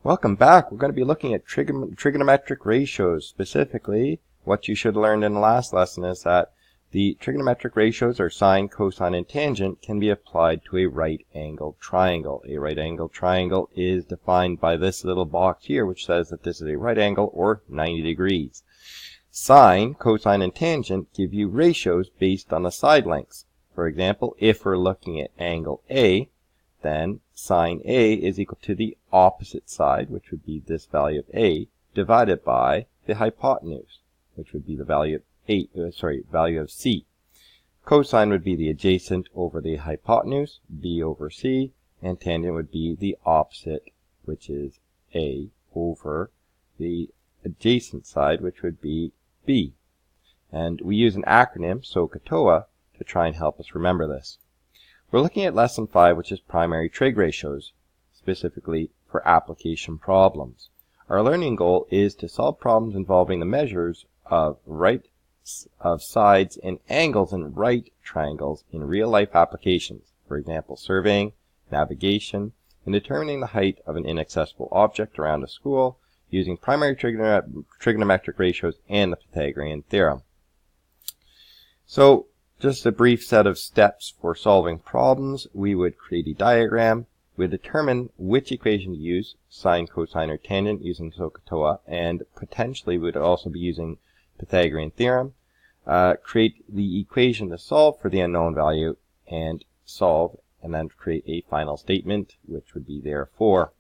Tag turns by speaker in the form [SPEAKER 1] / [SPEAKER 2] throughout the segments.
[SPEAKER 1] Welcome back. We're going to be looking at trigonometric ratios. Specifically, what you should have learned in the last lesson is that the trigonometric ratios, or sine, cosine, and tangent, can be applied to a right-angled triangle. A right-angled triangle is defined by this little box here, which says that this is a right angle or 90 degrees. Sine, cosine, and tangent give you ratios based on the side lengths. For example, if we're looking at angle A, then sine A is equal to the opposite side, which would be this value of A, divided by the hypotenuse, which would be the value of C. Cosine would be the adjacent over the hypotenuse, B over C, and tangent would be the opposite, which is A over the adjacent side, which would be B. And we use an acronym, SOHCAHTOA, to try and help us remember this. We're looking at Lesson 5, which is primary trig ratios, specifically for application problems. Our learning goal is to solve problems involving the measures of sides and angles in right triangles in real-life applications, for example, surveying, navigation, and determining the height of an inaccessible object around a school using primary trigonometric ratios and the Pythagorean theorem. So, just a brief set of steps for solving problems. We would create a diagram. We would determine which equation to use, sine, cosine, or tangent, using SOHCAHTOA, and potentially we would also be using Pythagorean theorem. Create the equation to solve for the unknown value, and solve, and then create a final statement, which would be therefore.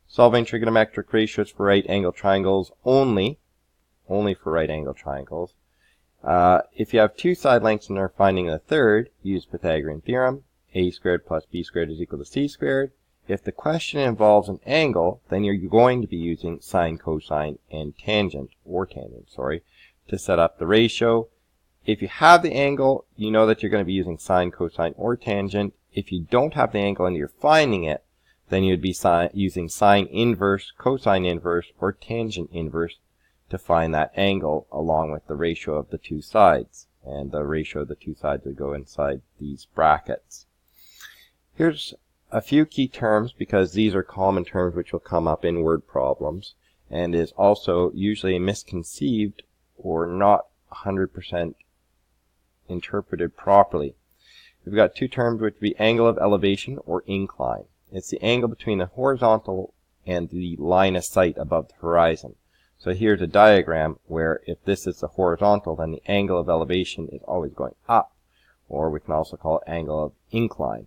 [SPEAKER 1] Solving trigonometric ratios for right-angled triangles only for right-angled triangles. If you have two side lengths and are finding the third, use Pythagorean theorem. A squared plus b squared is equal to c squared. If the question involves an angle, then you're going to be using sine, cosine, and tangent, to set up the ratio. If you have the angle, you know that you're going to be using sine, cosine, or tangent. If you don't have the angle and you're finding it, then you'd be using sine inverse, cosine inverse, or tangent inverse to find that angle along with the ratio of the two sides. And the ratio of the two sides would go inside these brackets. Here's a few key terms, because these are common terms which will come up in word problems, and is also usually misconceived or not 100% interpreted properly. We've got two terms which would be angle of elevation or incline. It's the angle between the horizontal and the line of sight above the horizon. So here's a diagram where if this is the horizontal, then the angle of elevation is always going up, or we can also call it angle of incline.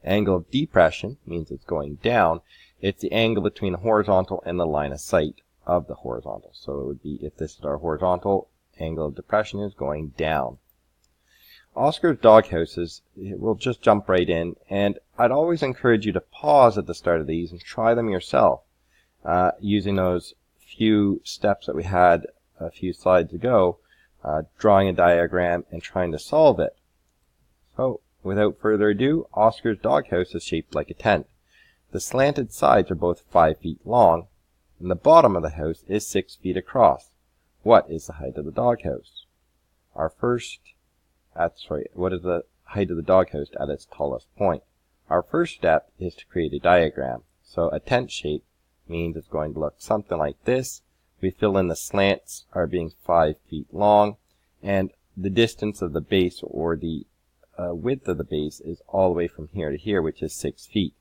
[SPEAKER 1] Angle of depression means it's going down. It's the angle between the horizontal and the line of sight of the horizontal. So it would be, if this is our horizontal, angle of depression is going down. Oscar's doghouses, we'll just jump right in, and I'd always encourage you to pause at the start of these and try them yourself, using those few steps that we had a few slides ago, drawing a diagram and trying to solve it. So, without further ado, Oscar's doghouse is shaped like a tent. The slanted sides are both 5 feet long, and the bottom of the house is 6 feet across. What is the height of the doghouse? What is the height of the doghouse at its tallest point? Our first step is to create a diagram. So a tent shape means it's going to look something like this. We fill in the slants are being 5 feet long, and the distance of the base, or the width of the base, is all the way from here to here, which is 6 feet.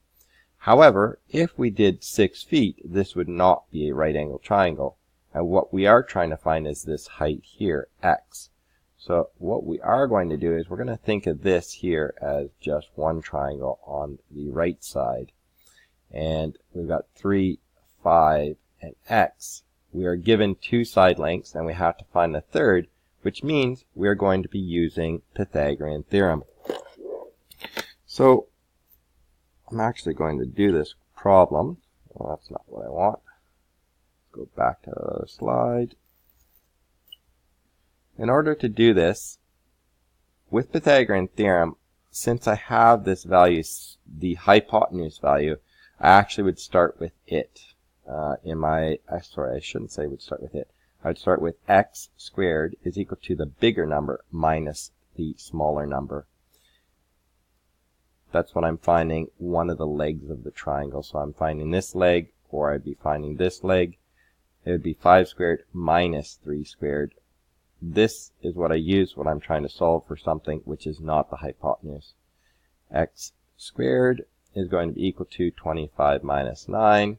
[SPEAKER 1] However, if we did 6 feet, this would not be a right angle triangle. And what we are trying to find is this height here, x. So what we are going to do is we're going to think of this here as just one triangle on the right side. And we've got 3, 5, and x. We are given two side lengths, and we have to find the third, which means we are going to be using Pythagorean theorem. So I'm actually going to do this problem. Well, that's not what I want. Go back to the other slide. In order to do this, with Pythagorean theorem, since I have this value, the hypotenuse value, I actually would start with it. I shouldn't say would start with it. I would start with x squared is equal to the bigger number minus the smaller number. that's when I'm finding one of the legs of the triangle. So I'm finding this leg, or I'd be finding this leg. It would be 5 squared minus 3 squared. This is what I use when I'm trying to solve for something which is not the hypotenuse. X squared is going to be equal to 25 minus 9.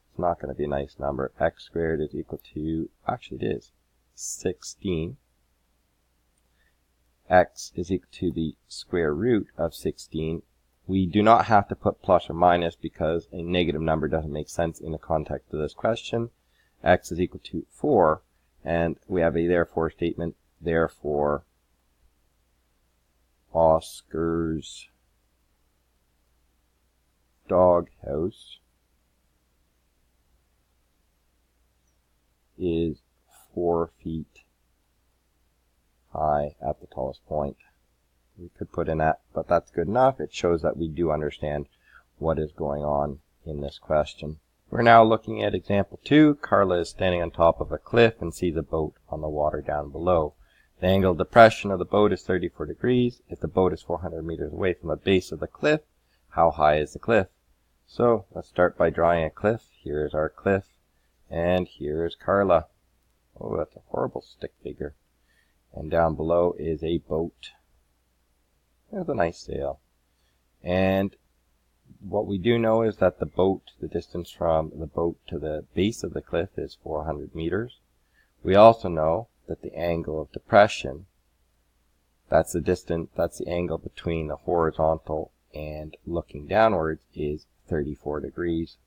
[SPEAKER 1] It's not going to be a nice number. X squared is equal to, actually it is, 16. X is equal to the square root of 16. We do not have to put plus or minus because a negative number doesn't make sense in the context of this question. X is equal to 4, and we have a therefore statement. Therefore, Oscar's doghouse is 4 feet high at the tallest point. We could put in that, but that's good enough. It shows that we do understand what is going on in this question. We're now looking at example 2. Carla is standing on top of a cliff and sees a boat on the water down below. The angle of depression of the boat is 34 degrees. If the boat is 400 meters away from the base of the cliff, how high is the cliff? So let's start by drawing a cliff. Here is our cliff, and here is Carla. Oh, that's a horrible stick figure. And down below is a boat. There's a nice sail. And what we do know is that the boat, the distance from the boat to the base of the cliff is 400 meters. We also know that the angle of depression, that's the distance, that's the angle between the horizontal and looking downwards, is 34 degrees.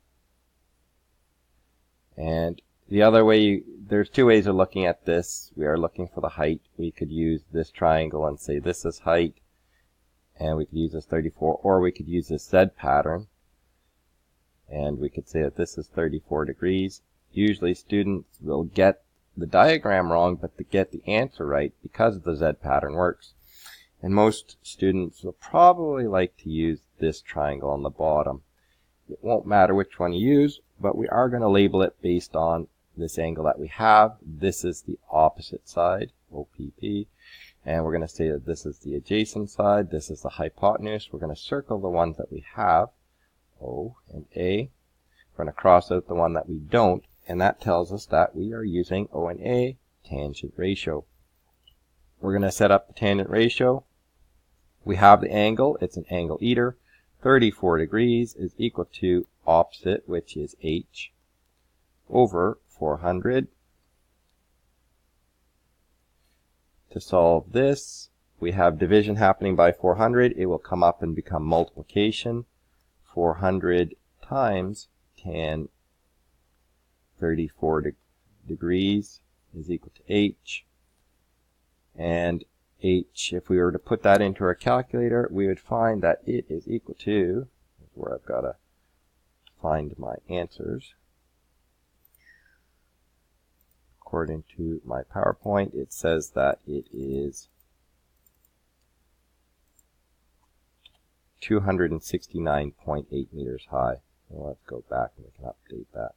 [SPEAKER 1] And the other way, there's two ways of looking at this. We are looking for the height. We could use this triangle and say this is height, and we could use this 34, or we could use this Z pattern, and we could say that this is 34 degrees. Usually students will get the diagram wrong, but they get the answer right because the Z pattern works. And most students will probably like to use this triangle on the bottom. It won't matter which one you use, but we are going to label it based on this angle that we have. This is the opposite side, OPP. And we're going to say that this is the adjacent side. This is the hypotenuse. We're going to circle the ones that we have, O and A. We're going to cross out the one that we don't, and that tells us that we are using O and A tangent ratio. We're going to set up the tangent ratio. We have the angle. It's an angle eater. 34 degrees is equal to opposite, which is H, over 400. To solve this, we have division happening by 400. It will come up and become multiplication. 400 times tan 34 degrees is equal to H. And H, if we were to put that into our calculator, we would find that it is equal to, where I've got to find my answers. According to my PowerPoint, it says that it is 269.8 meters high. Well, let's go back and we can update that.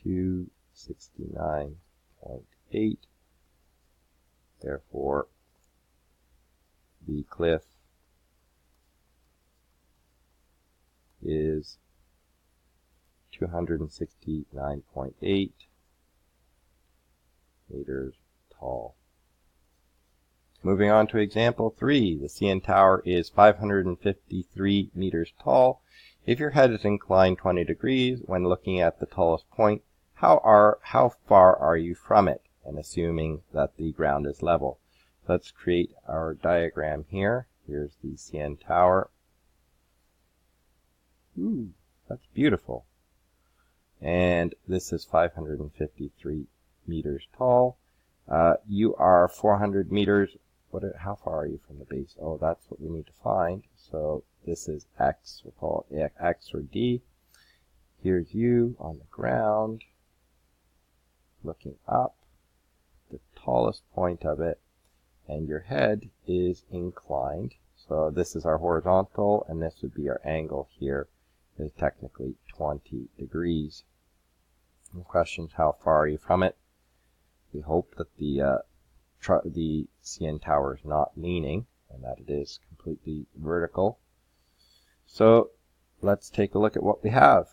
[SPEAKER 1] 269.8. Therefore, the cliff is 269.8 meters tall. Moving on to example 3. The CN Tower is 553 meters tall. If your head is inclined 20 degrees when looking at the tallest point, how far are you from it? And assuming that the ground is level. Let's create our diagram here. Here's the CN Tower. Ooh, that's beautiful. And this is 553 meters tall. You are 400 meters. How far are you from the base? Oh, that's what we need to find. So this is X. We'll call it X or D. Here's you on the ground, looking up, the tallest point of it, and your head is inclined. So this is our horizontal, and this would be our angle here. Is technically 20 degrees. The question is, how far are you from it? We hope that the CN Tower is not leaning, and that it is completely vertical. So let's take a look at what we have.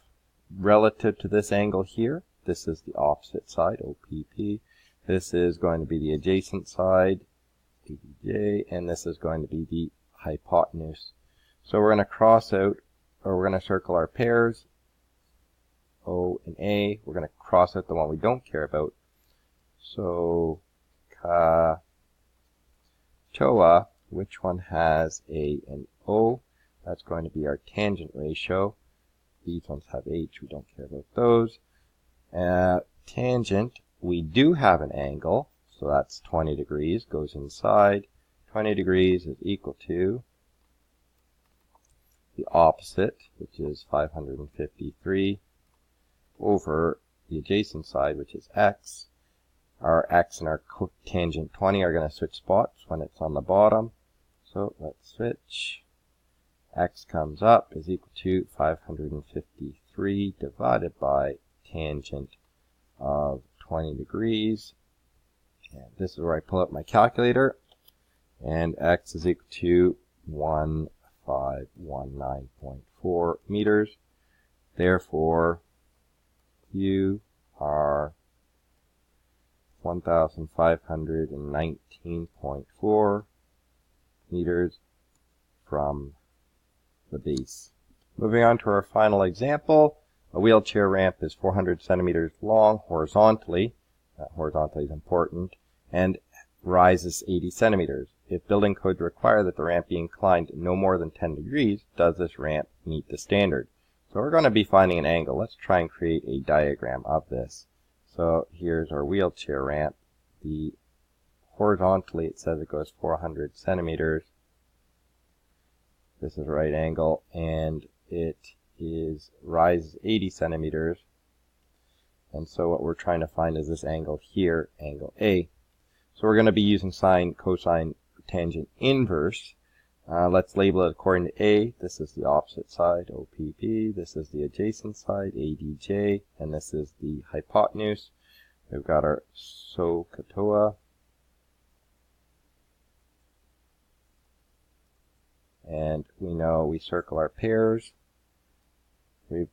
[SPEAKER 1] Relative to this angle here, this is the opposite side, OPP. This is going to be the adjacent side, ADJ, and this is going to be the hypotenuse. So we're going to cross out, or we're going to circle our pairs, O and A. We're going to cross out the one we don't care about. So, CHOA, which one has A and O? That's going to be our tangent ratio. These ones have H, we don't care about those. Tangent, we do have an angle, so that's 20 degrees, goes inside. 20 degrees is equal to the opposite, which is 553, over the adjacent side, which is x. Our x and our tangent 20 are going to switch spots when it's on the bottom. So let's switch. X comes up is equal to 553 divided by tangent of 20 degrees. And this is where I pull up my calculator. And x is equal to 1519.4 meters. Therefore, you are 1519.4 meters from the base. Moving on to our final example, a wheelchair ramp is 400 centimeters long horizontally. Horizontally is important, and rises 80 centimeters. If building codes require that the ramp be inclined no more than 10 degrees, does this ramp meet the standard? So we're going to be finding an angle. Let's try and create a diagram of this. So here's our wheelchair ramp. The horizontally, it says it goes 400 centimeters. This is a right angle, and it rises 80 centimeters. And so what we're trying to find is this angle here, angle A. So we're going to be using sine, cosine, tangent, inverse. Let's label it according to A. This is the opposite side, OPP. This is the adjacent side, ADJ. And this is the hypotenuse. We've got our SOHCAHTOA. And we know we circle our pairs. We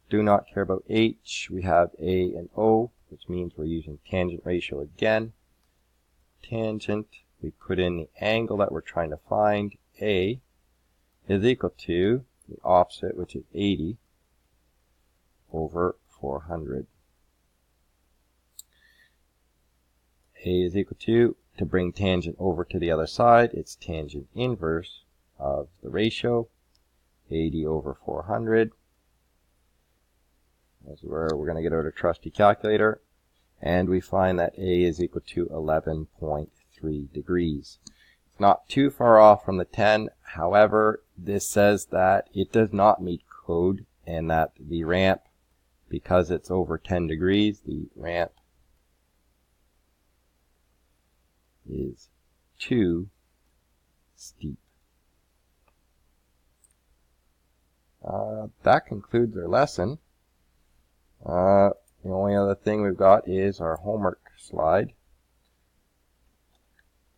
[SPEAKER 1] do not care about H. We have A and O, which means we're using tangent ratio again. Tangent, we put in the angle that we're trying to find. A is equal to the opposite, which is 80 over 400. A is equal to bring tangent over to the other side, it's tangent inverse of the ratio, 80 over 400. That's where we're going to get out a trusty calculator. And we find that A is equal to 11.3 degrees. It's not too far off from the 10. However, this says that it does not meet code and that the ramp, because it's over 10 degrees, the ramp is too steep. That concludes our lesson. The only other thing we've got is our homework slide.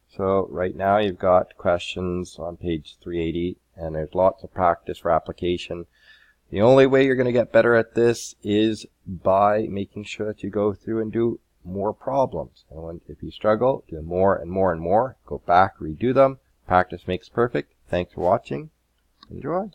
[SPEAKER 1] So right now you've got questions on page 380, and there's lots of practice for application. The only way you're going to get better at this is by making sure that you go through and do more problems. And if you struggle, do more and more and more. Go back, redo them. Practice makes perfect. Thanks for watching. Enjoy.